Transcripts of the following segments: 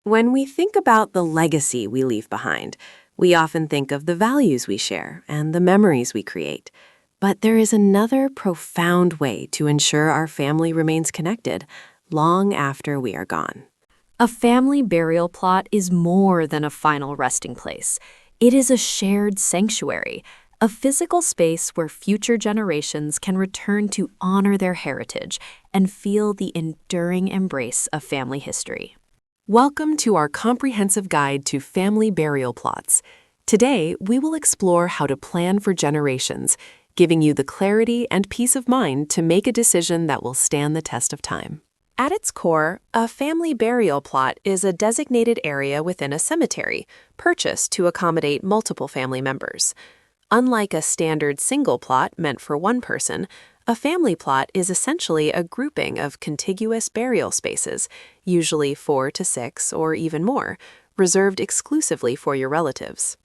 When we think about the legacy we leave behind, we often think of the values we share and the memories we create. But there is another profound way to ensure our family remains connected long after we are gone. A family burial plot is more than a final resting place. It is a shared sanctuary, a physical space where future generations can return to honor their heritage and feel the enduring embrace of family history. Welcome to our comprehensive guide to family burial plots. Today, we will explore how to plan for generations, giving you the clarity and peace of mind to make a decision that will stand the test of time. At its core, a family burial plot is a designated area within a cemetery, purchased to accommodate multiple family members. Unlike a standard single plot meant for one person, a family plot is essentially a grouping of contiguous burial spaces, usually 4 to 6 or even more, reserved exclusively for your relatives.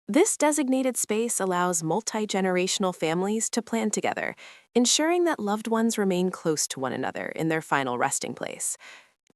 This designated space allows multi-generational families to plan together, ensuring that loved ones remain close to one another in their final resting place.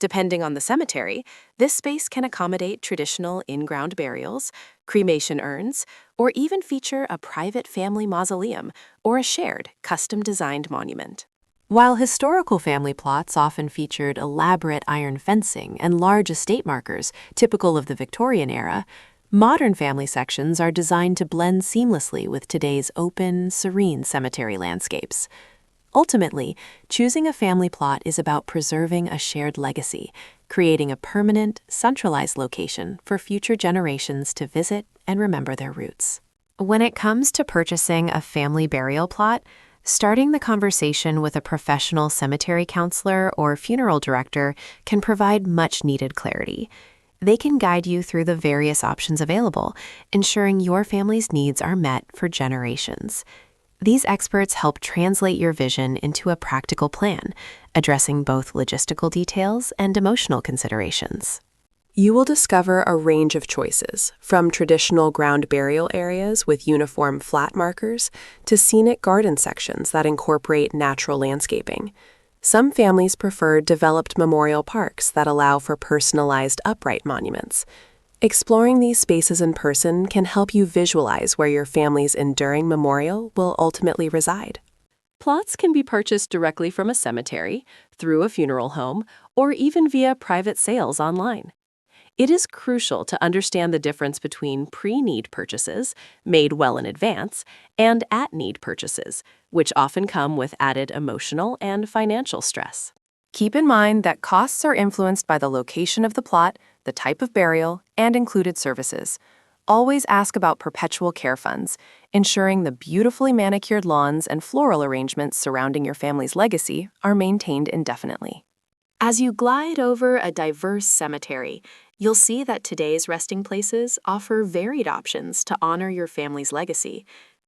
Depending on the cemetery, this space can accommodate traditional in-ground burials, cremation urns, or even feature a private family mausoleum or a shared, custom-designed monument. While historical family plots often featured elaborate iron fencing and large estate markers typical of the Victorian era, modern family sections are designed to blend seamlessly with today's open, serene cemetery landscapes. Ultimately, choosing a family plot is about preserving a shared legacy, creating a permanent, centralized location for future generations to visit and remember their roots. When it comes to purchasing a family burial plot, starting the conversation with a professional cemetery counselor or funeral director can provide much-needed clarity. They can guide you through the various options available, ensuring your family's needs are met for generations. These experts help translate your vision into a practical plan, addressing both logistical details and emotional considerations. You will discover a range of choices, from traditional ground burial areas with uniform flat markers to scenic garden sections that incorporate natural landscaping. Some families prefer developed memorial parks that allow for personalized upright monuments. Exploring these spaces in person can help you visualize where your family's enduring memorial will ultimately reside. Plots can be purchased directly from a cemetery, through a funeral home, or even via private sales online. It is crucial to understand the difference between pre-need purchases, made well in advance, and at-need purchases, which often come with added emotional and financial stress. Keep in mind that costs are influenced by the location of the plot, the type of burial, and included services. Always ask about perpetual care funds, ensuring the beautifully manicured lawns and floral arrangements surrounding your family's legacy are maintained indefinitely. As you glide over a diverse cemetery, you'll see that today's resting places offer varied options to honor your family's legacy.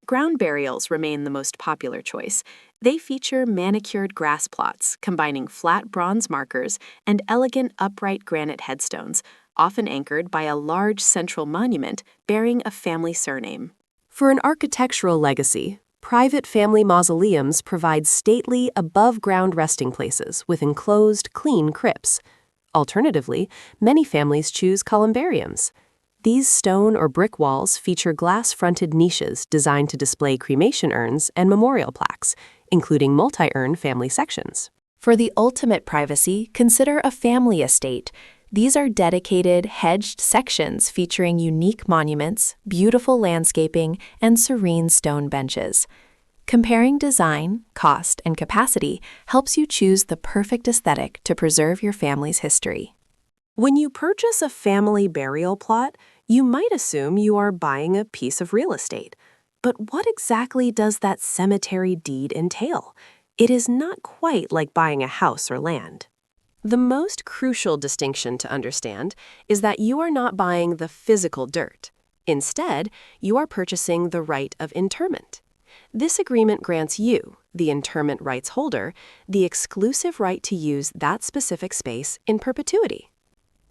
Ground burials remain the most popular choice. They feature manicured grass plots, combining flat bronze markers and elegant upright granite headstones, often anchored by a large central monument bearing a family surname. For an architectural legacy, private family mausoleums provide stately, above-ground resting places with enclosed, clean crypts. Alternatively, many families choose columbariums. These stone or brick walls feature glass-fronted niches designed to display cremation urns and memorial plaques, including multi-urn family sections. For the ultimate privacy, consider a family estate. These are dedicated, hedged sections featuring unique monuments, beautiful landscaping, and serene stone benches. Comparing design, cost, and capacity helps you choose the perfect aesthetic to preserve your family's history. When you purchase a family burial plot, you might assume you are buying a piece of real estate. But what exactly does that cemetery deed entail? It is not quite like buying a house or land. The most crucial distinction to understand is that you are not buying the physical dirt. Instead, you are purchasing the right of interment. This agreement grants you, the interment rights holder, the exclusive right to use that specific space in perpetuity.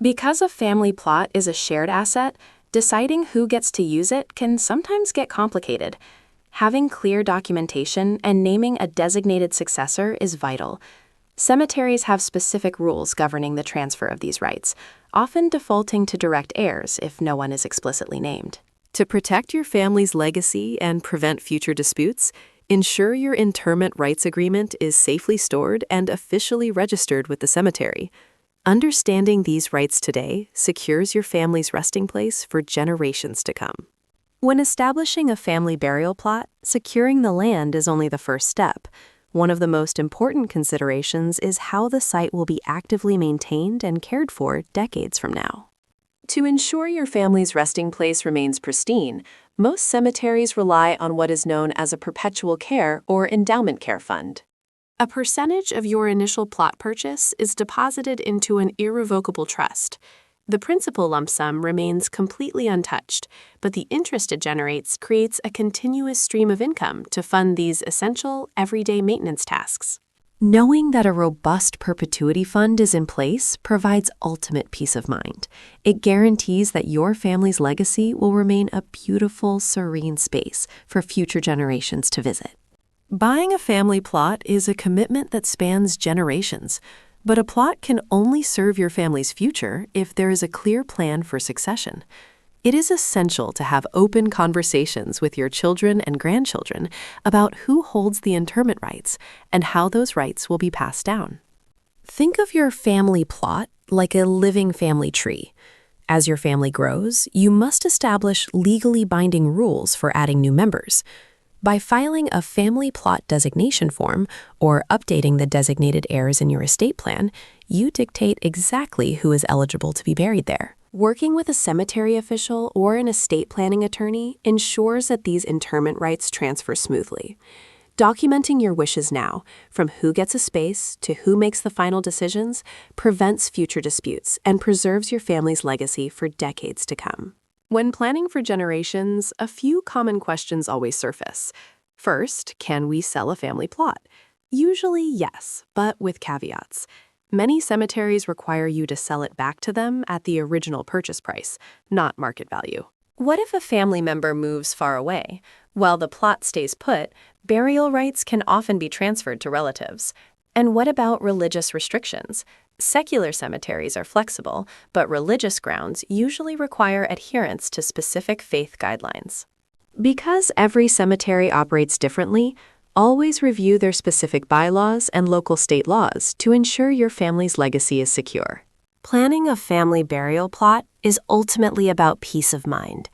Because a family plot is a shared asset, deciding who gets to use it can sometimes get complicated. Having clear documentation and naming a designated successor is vital. Cemeteries have specific rules governing the transfer of these rights, often defaulting to direct heirs if no one is explicitly named. To protect your family's legacy and prevent future disputes, ensure your interment rights agreement is safely stored and officially registered with the cemetery. Understanding these rights today secures your family's resting place for generations to come. When establishing a family burial plot, securing the land is only the first step. One of the most important considerations is how the site will be actively maintained and cared for decades from now. To ensure your family's resting place remains pristine, most cemeteries rely on what is known as a perpetual care or endowment care fund. A percentage of your initial plot purchase is deposited into an irrevocable trust. The principal lump sum remains completely untouched, but the interest it generates creates a continuous stream of income to fund these essential, everyday maintenance tasks. Knowing that a robust perpetuity fund is in place provides ultimate peace of mind. It guarantees that your family's legacy will remain a beautiful, serene space for future generations to visit. Buying a family plot is a commitment that spans generations. But a plot can only serve your family's future if there is a clear plan for succession. It is essential to have open conversations with your children and grandchildren about who holds the interment rights and how those rights will be passed down. Think of your family plot like a living family tree. As your family grows, you must establish legally binding rules for adding new members. By filing a family plot designation form or updating the designated heirs in your estate plan, you dictate exactly who is eligible to be buried there. Working with a cemetery official or an estate planning attorney ensures that these interment rights transfer smoothly. Documenting your wishes now, from who gets a space to who makes the final decisions, prevents future disputes and preserves your family's legacy for decades to come. When planning for generations, a few common questions always surface. First, can we sell a family plot? Usually, yes, but with caveats. Many cemeteries require you to sell it back to them at the original purchase price, not market value. What if a family member moves far away? While the plot stays put, burial rights can often be transferred to relatives. And what about religious restrictions? Secular cemeteries are flexible, but religious grounds usually require adherence to specific faith guidelines. Because every cemetery operates differently, always review their specific bylaws and local state laws to ensure your family's legacy is secure. Planning a family burial plot is ultimately about peace of mind.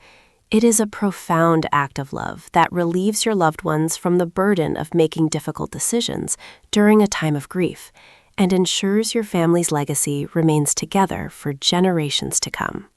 It is a profound act of love that relieves your loved ones from the burden of making difficult decisions during a time of grief, and ensures your family's legacy remains together for generations to come.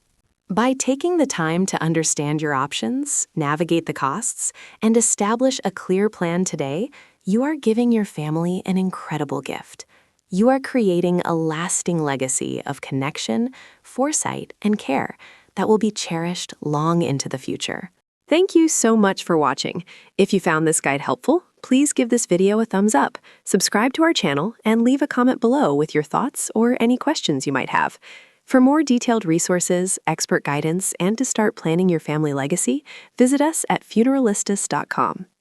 By taking the time to understand your options, navigate the costs, and establish a clear plan today, you are giving your family an incredible gift. You are creating a lasting legacy of connection, foresight, and care that will be cherished long into the future. Thank you so much for watching. If you found this guide helpful, please give this video a thumbs up, subscribe to our channel, and leave a comment below with your thoughts or any questions you might have. For more detailed resources, expert guidance, and to start planning your family legacy, visit us at funeralistas.com.